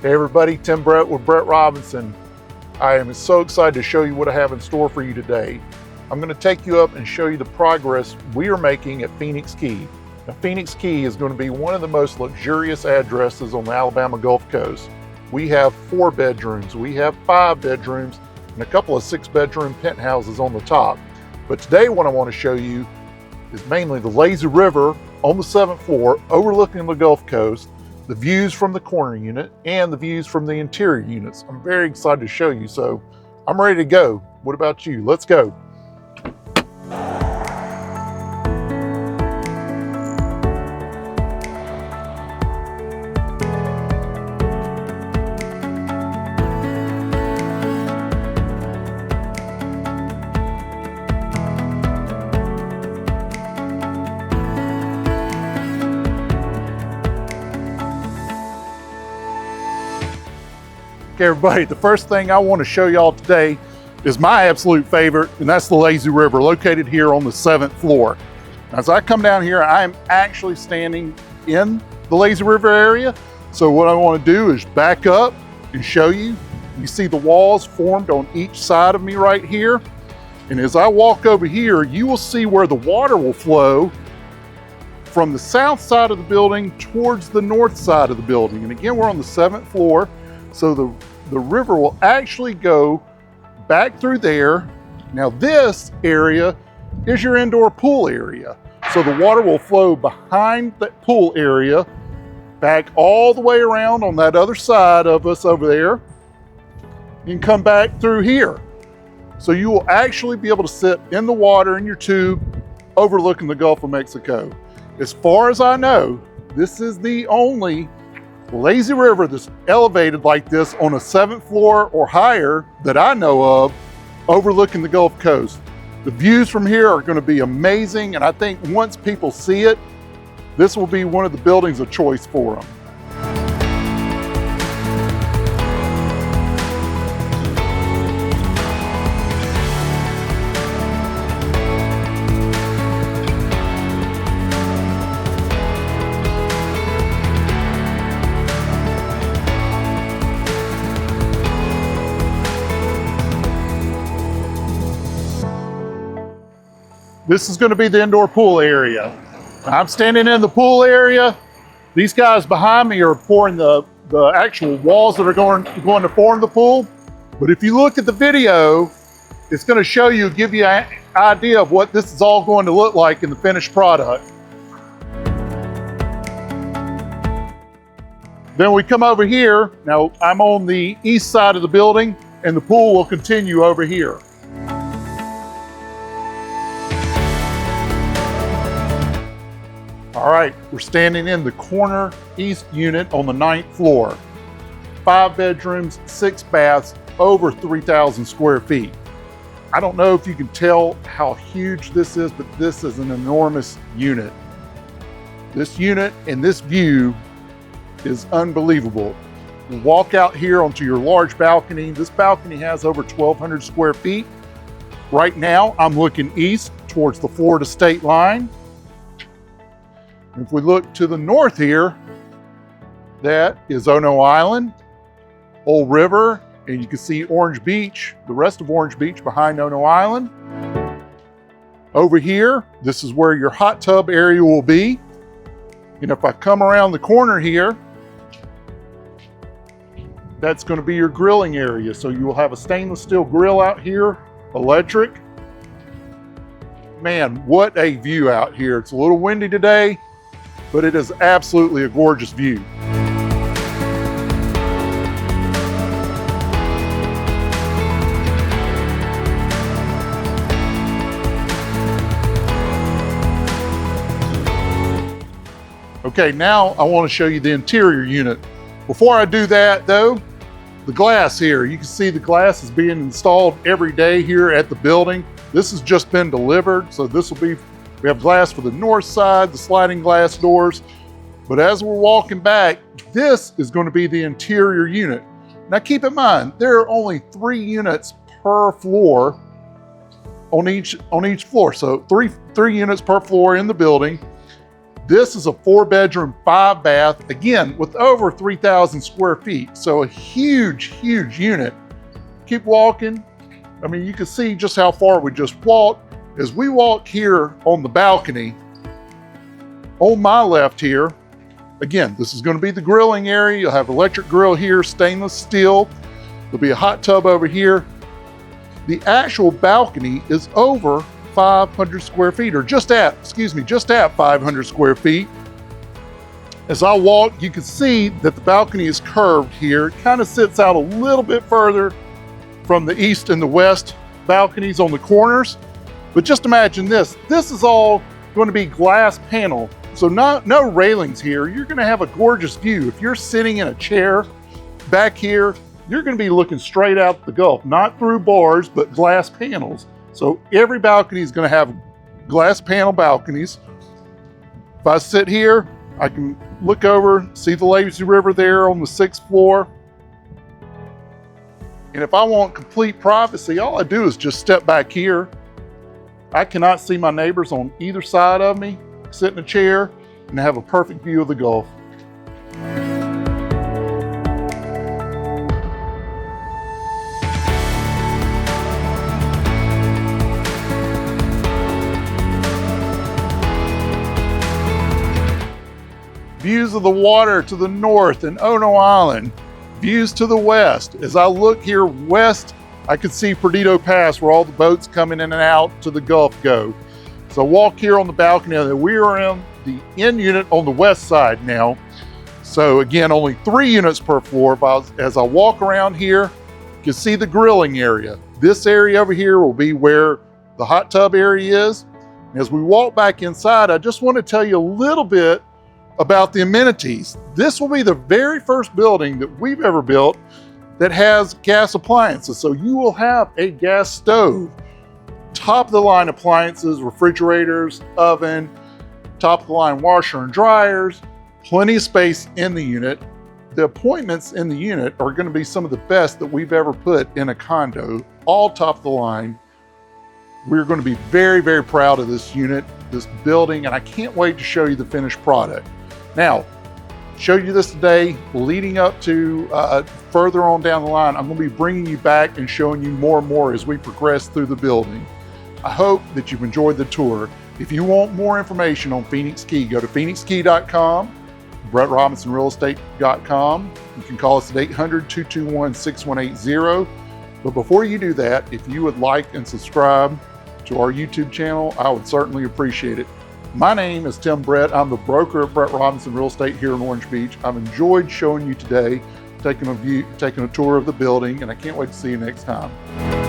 Hey everybody, Tim Brett with Brett Robinson. I am so excited to show you what I have in store for you today. I'm going to take you up and show you the progress we are making at Phoenix Key. Now, Phoenix Key is going to be one of the most luxurious addresses on the Alabama Gulf Coast. We have 4 bedrooms, we have 5 bedrooms, and a couple of 6-bedroom penthouses on the top. But today what I want to show you is mainly the lazy river on the 7th floor overlooking the Gulf Coast, the views from the corner unit, and the views from the interior units. I'm very excited to show you, so I'm ready to go. What about you? Let's go. Okay, everybody, the first thing I want to show y'all today is my absolute favorite, and that's the lazy river located here on the 7th floor. As I come down here, I am actually standing in the lazy river area. So what I want to do is back up and show you. You see the walls formed on each side of me right here. And as I walk over here, you will see where the water will flow from the south side of the building towards the north side of the building. And again, we're on the 7th floor. So the river will actually go back through there. Now this area is your indoor pool area. So the water will flow behind that pool area, back all the way around on that other side of us over there, and come back through here. So you will actually be able to sit in the water in your tube overlooking the Gulf of Mexico. As far as I know, this is the only lazy river that's elevated like this on a 7th floor or higher that I know of, overlooking the Gulf Coast. The views from here are going to be amazing, and I think once people see it, this will be one of the buildings of choice for them. This is going to be the indoor pool area. I'm standing in the pool area. These guys behind me are pouring the actual walls that are going to form the pool. But if you look at the video, it's going to show you, give you an idea of what this is all going to look like in the finished product. Then we come over here. Now I'm on the east side of the building, and the pool will continue over here. All right, we're standing in the corner east unit on the 9th floor. 5 bedrooms, 6 baths, over 3,000 square feet. I don't know if you can tell how huge this is, but this is an enormous unit. This unit and this view is unbelievable. You walk out here onto your large balcony. This balcony has over 1,200 square feet. Right now, I'm looking east towards the Florida state line. If we look to the north here, that is Ono Island, Old River, and you can see Orange Beach, the rest of Orange Beach behind Ono Island. Over here, this is where your hot tub area will be. And if I come around the corner here, that's going to be your grilling area. So you will have a stainless steel grill out here, electric. Man, what a view out here. It's a little windy today, but it is absolutely a gorgeous view. Okay, now I want to show you the interior unit. Before I do that though, the glass here, you can see the glass is being installed every day here at the building. This has just been delivered, so this will be, we have glass for the north side, the sliding glass doors. But as we're walking back, this is going to be the interior unit. Now keep in mind, there are only 3 units per floor on each floor. So three units per floor in the building. This is a 4-bedroom, 5-bath, again, with over 3,000 square feet. So a huge, huge unit. Keep walking. I mean, you can see just how far we just walked. As we walk here on the balcony, on my left here, again, this is going to be the grilling area. You'll have electric grill here, stainless steel. There'll be a hot tub over here. The actual balcony is over 500 square feet, or just at 500 square feet. As I walk, you can see that the balcony is curved here. It kind of sits out a little bit further from the east and the west balconies on the corners. But just imagine this. This is all going to be glass panel. So no railings here. You're going to have a gorgeous view. If you're sitting in a chair back here, you're going to be looking straight out the Gulf, not through bars, but glass panels. So every balcony is going to have glass panel balconies. If I sit here, I can look over, see the lazy river there on the 6th floor. And if I want complete privacy, all I do is just step back here. I cannot see my neighbors on either side of me. Sit in a chair and have a perfect view of the Gulf. Views of the water to the north and Ono Island. Views to the west. As I look here west, I can see Perdido Pass, where all the boats coming in and out to the Gulf go. So walk here on the balcony. We are in the end unit on the west side now. So again, only 3 units per floor. As I walk around here, you can see the grilling area. This area over here will be where the hot tub area is. As we walk back inside, I just want to tell you a little bit about the amenities. This will be the very first building that we've ever built that has gas appliances. So you will have a gas stove, top of the line appliances, refrigerators, oven, top of the line washer and dryers, plenty of space in the unit. The appointments in the unit are going to be some of the best that we've ever put in a condo, all top of the line. We're going to be very, very proud of this unit, this building, and I can't wait to show you the finished product. Now, show you this today, leading up to further on down the line, I'm going to be bringing you back and showing you more and more as we progress through the building. I hope that you've enjoyed the tour. If you want more information on Phoenix Key, go to phoenixkey.com, BrettRobinsonRealEstate.com. You can call us at 800-221-6180. But before you do that, if you would like and subscribe to our YouTube channel, I would certainly appreciate it. My name is Tim Brett. I'm the broker at Brett Robinson Real Estate here in Orange Beach. I've enjoyed showing you today, taking a tour of the building, and I can't wait to see you next time.